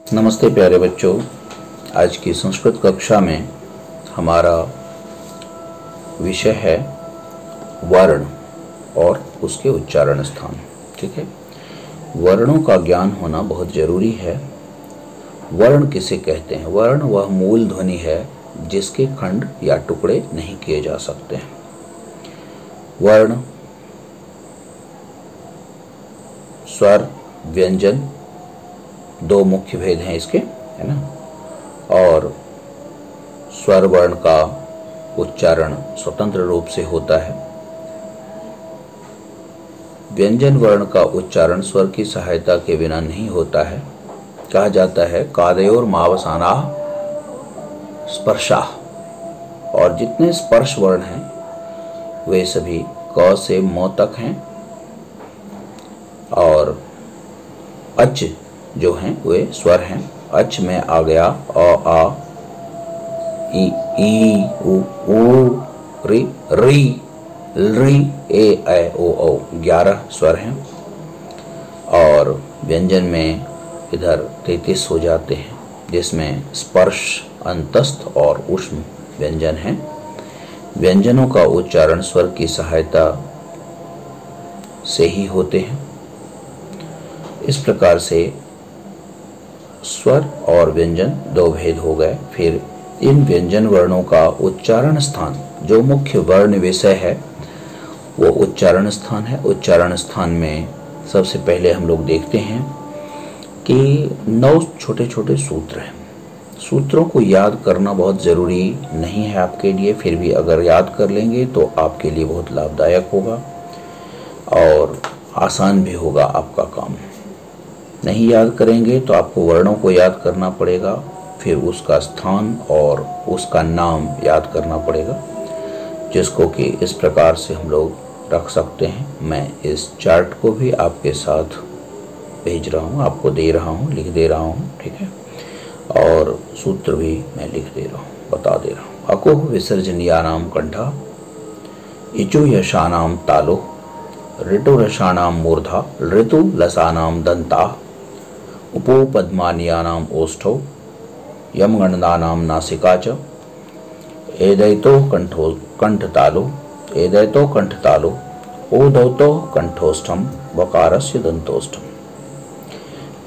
नमस्ते प्यारे बच्चों। आज की संस्कृत कक्षा में हमारा विषय है वर्ण और उसके उच्चारण स्थान। ठीक है, वर्णों का ज्ञान होना बहुत जरूरी है। वर्ण किसे कहते हैं? वर्ण वह मूल ध्वनि है जिसके खंड या टुकड़े नहीं किए जा सकते हैं। वर्ण, स्वर, व्यंजन, दो मुख्य भेद हैं इसके, है ना। और स्वर वर्ण का उच्चारण स्वतंत्र रूप से होता है। व्यंजन वर्ण का उच्चारण स्वर की सहायता के बिना नहीं होता है। कहा जाता है कादयोर मावसाना स्पर्शा। और जितने स्पर्श वर्ण हैं वे सभी क से म तक हैं। और अच जो हैं वे स्वर हैं। अच में आ गया अ, आ, ई, उ, री, री, ए, ऐ, ओ, औ 11 स्वर हैं। और व्यंजन में इधर 33 हो जाते हैं, जिसमें स्पर्श, अंतस्थ और ऊष्म व्यंजन हैं। व्यंजनों का उच्चारण स्वर की सहायता से ही होते हैं। इस प्रकार से स्वर और व्यंजन दो भेद हो गए। फिर इन व्यंजन वर्णों का उच्चारण स्थान, जो मुख्य वर्ण विषय है वो उच्चारण स्थान है। उच्चारण स्थान में सबसे पहले हम लोग देखते हैं कि 9 छोटे छोटे सूत्र हैं। सूत्रों को याद करना बहुत ज़रूरी नहीं है आपके लिए, फिर भी अगर याद कर लेंगे तो आपके लिए बहुत लाभदायक होगा और आसान भी होगा आपका काम। नहीं याद करेंगे तो आपको वर्णों को याद करना पड़ेगा, फिर उसका स्थान और उसका नाम याद करना पड़ेगा, जिसको कि इस प्रकार से हम लोग रख सकते हैं। मैं इस चार्ट को भी आपके साथ भेज रहा हूँ, आपको दे रहा हूँ, लिख दे रहा हूँ। ठीक है, और सूत्र भी मैं लिख दे रहा हूँ, बता दे रहा हूँ। अकुह विसर्जनीयानाम कंठा, इचु यशानाम तालो, ऋतु रसानाम मूर्धा, ऋतु लसानाम दंता, उपो पद्मानियानाम ओष्ठौ, यम गणदानाम नासिका च, एदैतो कंठतालो, एदैतो कंठतालो, ओदौतो कंठोष्ठम, वकारस्य दंतोष्ठम।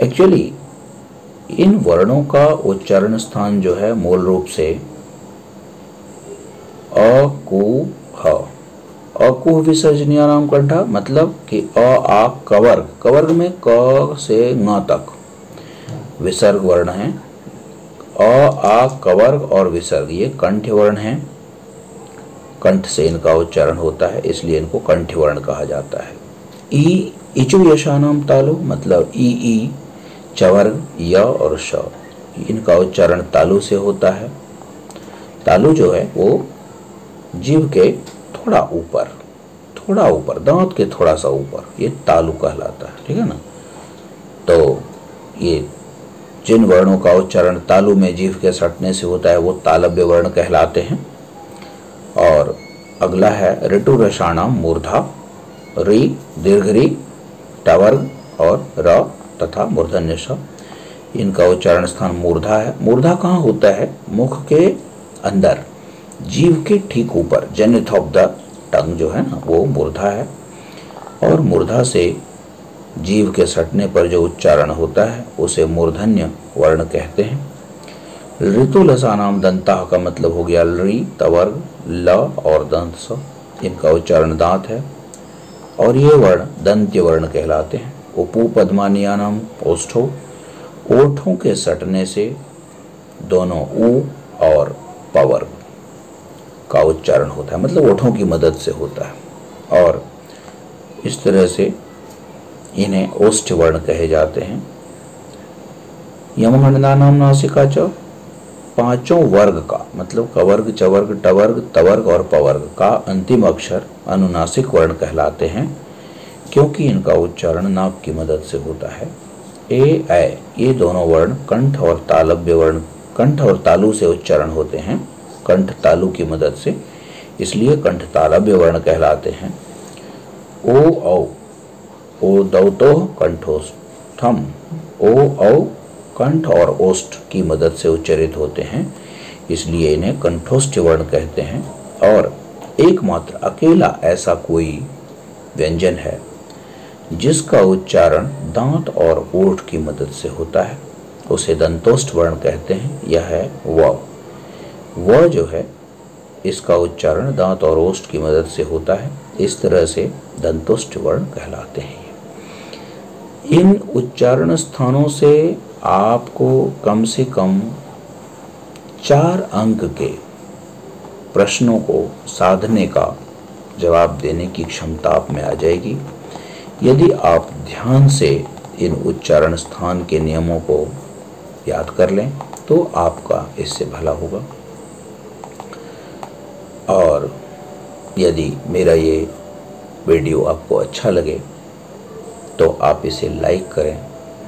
एक्चुअली इन वर्णों का उच्चारण स्थान जो है मूल रूप से अ, कु, ह। अकुह विसर्जनीयानाम कंठा मतलब कि अ, आ, कवर्ग, कवर्ग में क से न तक विसर्ग वर्ण है। अ, आ, कवर्ग और विसर्ग ये कंठ वर्ण हैं। कंठ से इनका उच्चारण होता है, इसलिए इनको कंठ वर्ण कहा जाता है। ई, इचु यशानाम तालु मतलब ई, चवर्ग, य और श, इनका उच्चारण तालु से होता है। तालु जो है वो जीभ के थोड़ा ऊपर, दांत के थोड़ा सा ऊपर, ये तालु कहलाता है। ठीक है ना। तो ये जिन वर्णों का उच्चारण तालु में जीभ के सटने से होता है वो तालव्य वर्ण कहलाते हैं। और अगला है ऋतु रसाणाम मूर्धा, री, दीर्घ री, टवर्ग और र तथा मूर्धन्य श, इनका उच्चारण स्थान मूर्धा है। मूर्धा कहाँ होता है? मुख के अंदर, जीभ के ठीक ऊपर, जेनिथ ऑफ द टंग जो है ना, वो मूर्धा है। और मूर्धा से जीभ के सटने पर जो उच्चारण होता है उसे मूर्धन्य वर्ण कहते हैं। ऋतु लसानाम दंता का मतलब हो गया री, तवर्ग, ल और दंत स, इनका उच्चारण दांत है और ये वर्ण दंत्य वर्ण कहलाते हैं। उपू पद्मानियानाम ओष्ठो, ओठों के सटने से दोनों ऊ और पवर्ग का उच्चारण होता है, मतलब ओठों की मदद से होता है। और इस तरह से इन्हें ओष्ठ वर्ण कहे जाते हैं। यमगणनानाम नासिका च, पांचों वर्ग का मतलब कवर्ग, चवर्ग, टवर्ग, तवर्ग और पवर्ग का अंतिम अक्षर अनुनासिक वर्ण कहलाते हैं, क्योंकि इनका उच्चारण नाक की मदद से होता है। ए, ऐ ये दोनों वर्ण कंठ और तालव्य वर्ण, कंठ और तालु से उच्चारण होते हैं, कंठ तालु की मदद से, इसलिए कंठ तालव्य वर्ण कहलाते हैं। ओ, औ, ओ दौतो कंठोष्ठम, ओ, औ कंठ और ओष्ठ की मदद से उच्चारित होते हैं, इसलिए इन्हें कंठोष्ठ वर्ण कहते हैं। और एकमात्र अकेला ऐसा कोई व्यंजन है जिसका उच्चारण दांत और ओठ की मदद से होता है, उसे दंतोष्ठ वर्ण कहते हैं। यह है व जो है इसका उच्चारण दांत और ओष्ठ की मदद से होता है, इस तरह से दंतोष्ठ वर्ण कहलाते हैं। इन उच्चारण स्थानों से आपको कम से कम 4 अंक के प्रश्नों को साधने का जवाब देने की क्षमता आप में आ जाएगी। यदि आप ध्यान से इन उच्चारण स्थान के नियमों को याद कर लें तो आपका इससे भला होगा। और यदि मेरा ये वीडियो आपको अच्छा लगे तो आप इसे लाइक करें,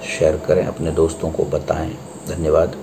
शेयर करें, अपने दोस्तों को बताएं। धन्यवाद।